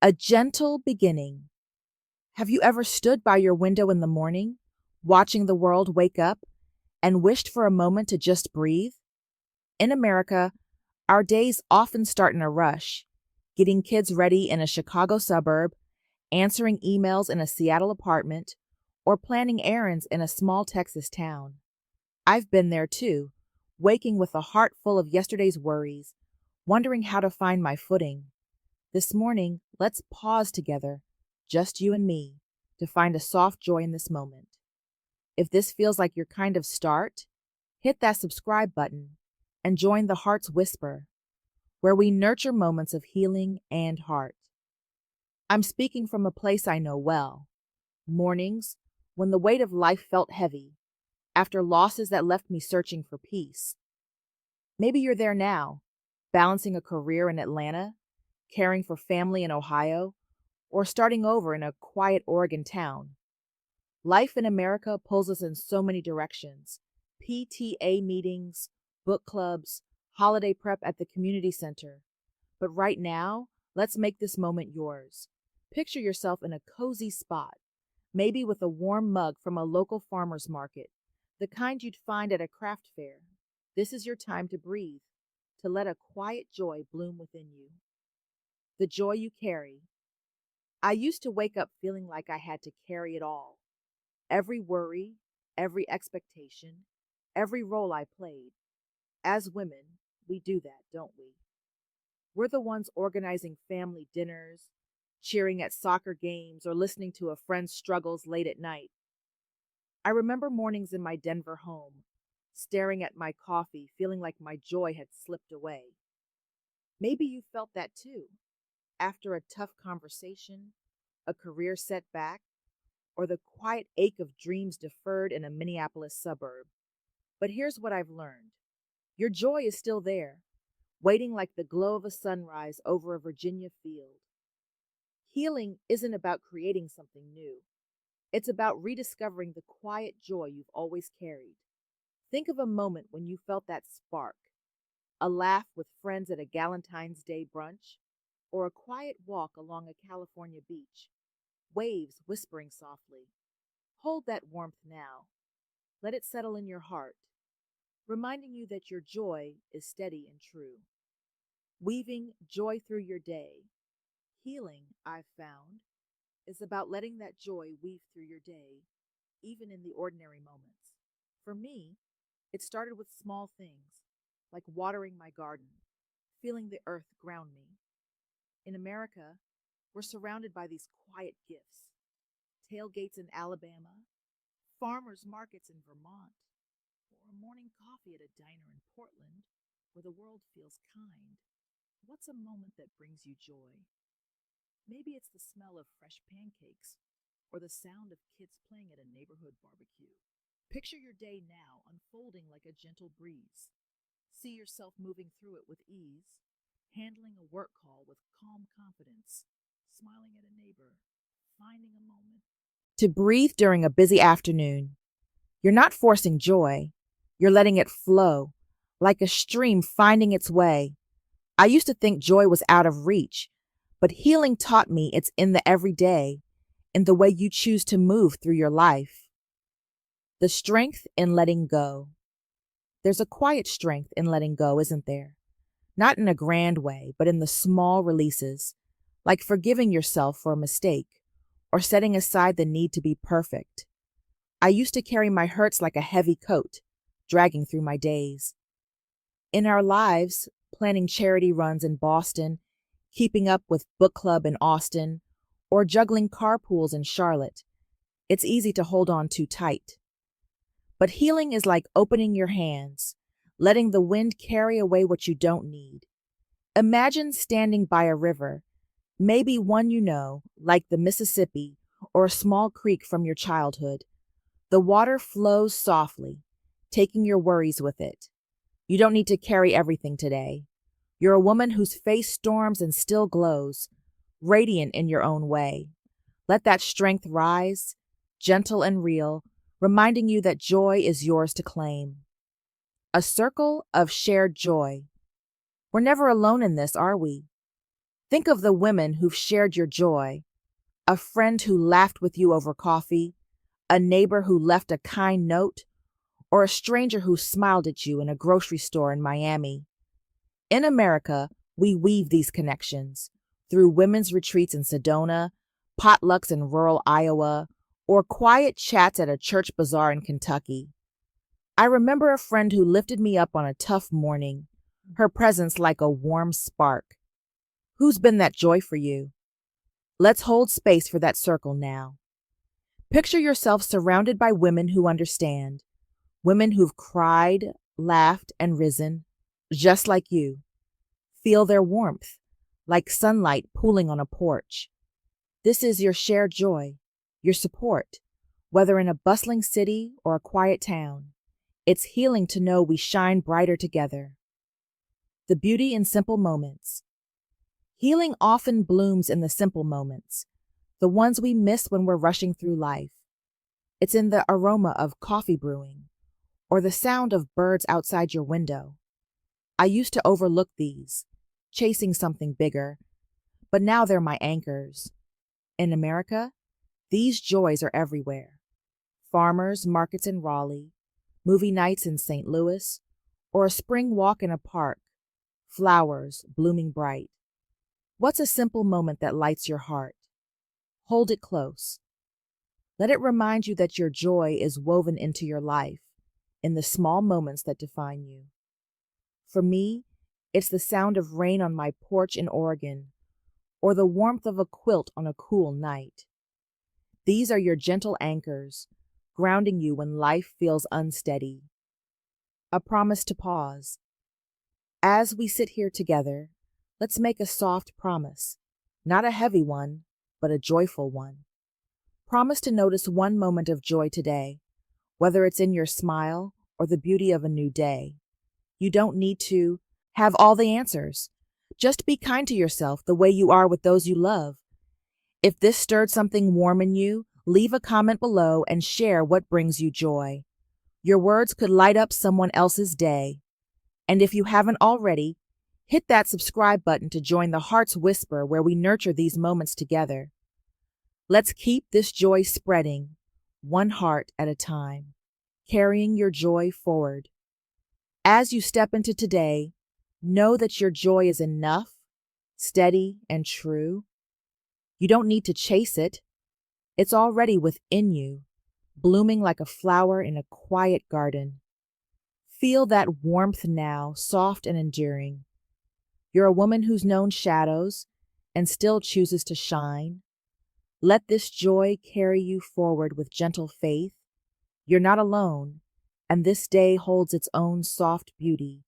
A gentle beginning. Have you ever stood by your window in the morning, watching the world wake up, and wished for a moment to just breathe? In America, our days often start in a rush, getting kids ready in a Chicago suburb, answering emails in a Seattle apartment, or planning errands in a small Texas town. I've been there too, waking with a heart full of yesterday's worries, wondering how to find my footing. This morning, let's pause together, just you and me, to find a soft joy in this moment. If this feels like your kind of start, hit that subscribe button and join the Heart's Whisper, where we nurture moments of healing and heart. I'm speaking from a place I know well, mornings when the weight of life felt heavy, after losses that left me searching for peace. Maybe you're there now, balancing a career in Atlanta, caring for family in Ohio, or starting over in a quiet Oregon town. Life in America pulls us in so many directions: PTA meetings, book clubs, holiday prep at the community center. But right now, let's make this moment yours. Picture yourself in a cozy spot, maybe with a warm mug from a local farmer's market, the kind you'd find at a craft fair. This is your time to breathe, to let a quiet joy bloom within you. The joy you carry. I used to wake up feeling like I had to carry it all. Every worry, every expectation, every role I played. As women, we do that, don't we? We're the ones organizing family dinners, cheering at soccer games, or listening to a friend's struggles late at night. I remember mornings in my Denver home, staring at my coffee, feeling like my joy had slipped away. Maybe you felt that too, after a tough conversation, a career setback, or the quiet ache of dreams deferred in a Minneapolis suburb. But here's what I've learned: your joy is still there, waiting like the glow of a sunrise over a Virginia field. Healing isn't about creating something new, it's about rediscovering the quiet joy you've always carried. Think of a moment when you felt that spark: a laugh with friends at a Galentine's Day brunch, or a quiet walk along a California beach, waves whispering softly. Hold that warmth now. Let it settle in your heart, reminding you that your joy is steady and true. Weaving joy through your day. Healing, I've found, is about letting that joy weave through your day, even in the ordinary moments. For me, it started with small things, like watering my garden, feeling the earth ground me. In America, we're surrounded by these quiet gifts: tailgates in Alabama, farmers markets in Vermont, or a morning coffee at a diner in Portland where the world feels kind. What's a moment that brings you joy? Maybe it's the smell of fresh pancakes or the sound of kids playing at a neighborhood barbecue. Picture your day now unfolding like a gentle breeze. See yourself moving through it with ease, handling a work call with calm confidence, smiling at a neighbor, finding a moment to breathe during a busy afternoon. You're not forcing joy, you're letting it flow, like a stream finding its way. I used to think joy was out of reach, but healing taught me it's in the everyday, in the way you choose to move through your life. The strength in letting go. There's a quiet strength in letting go, isn't there? Not in a grand way, but in the small releases, like forgiving yourself for a mistake or setting aside the need to be perfect. I used to carry my hurts like a heavy coat, dragging through my days. In our lives, planning charity runs in Boston, keeping up with book club in Austin, or juggling carpools in Charlotte, it's easy to hold on too tight. But healing is like opening your hands, letting the wind carry away what you don't need. Imagine standing by a river, maybe one you know, like the Mississippi or a small creek from your childhood. The water flows softly, taking your worries with it. You don't need to carry everything today. You're a woman whose face storms and still glows, radiant in your own way. Let that strength rise, gentle and real, reminding you that joy is yours to claim. A circle of shared joy. We're never alone in this, are we? Think of the women who've shared your joy, a friend who laughed with you over coffee, a neighbor who left a kind note, or a stranger who smiled at you in a grocery store in Miami. In America, we weave these connections through women's retreats in Sedona, potlucks in rural Iowa, or quiet chats at a church bazaar in Kentucky. I remember a friend who lifted me up on a tough morning, her presence like a warm spark. Who's been that joy for you? Let's hold space for that circle now. Picture yourself surrounded by women who understand, women who've cried, laughed, and risen, just like you. Feel their warmth, like sunlight pooling on a porch. This is your shared joy, your support, whether in a bustling city or a quiet town. It's healing to know we shine brighter together. The beauty in simple moments. Healing often blooms in the simple moments, the ones we miss when we're rushing through life. It's in the aroma of coffee brewing, or the sound of birds outside your window. I used to overlook these, chasing something bigger, but now they're my anchors. In America, these joys are everywhere. Farmers markets in Raleigh, movie nights in St. Louis, or a spring walk in a park, flowers blooming bright. What's a simple moment that lights your heart? Hold it close. Let it remind you that your joy is woven into your life, in the small moments that define you. For me, it's the sound of rain on my porch in Oregon, or the warmth of a quilt on a cool night. These are your gentle anchors, grounding you when life feels unsteady. A promise to pause. As we sit here together, let's make a soft promise, not a heavy one, but a joyful one. Promise to notice one moment of joy today, whether it's in your smile or the beauty of a new day. You don't need to have all the answers. Just be kind to yourself the way you are with those you love. If this stirred something warm in you, leave a comment below and share what brings you joy. Your words could light up someone else's day. And if you haven't already, hit that subscribe button to join the Heart's Whisper where we nurture these moments together. Let's keep this joy spreading, one heart at a time, carrying your joy forward. As you step into today, know that your joy is enough, steady, and true. You don't need to chase it. It's already within you, blooming like a flower in a quiet garden. Feel that warmth now, soft and enduring. You're a woman who's known shadows and still chooses to shine. Let this joy carry you forward with gentle faith. You're not alone, and this day holds its own soft beauty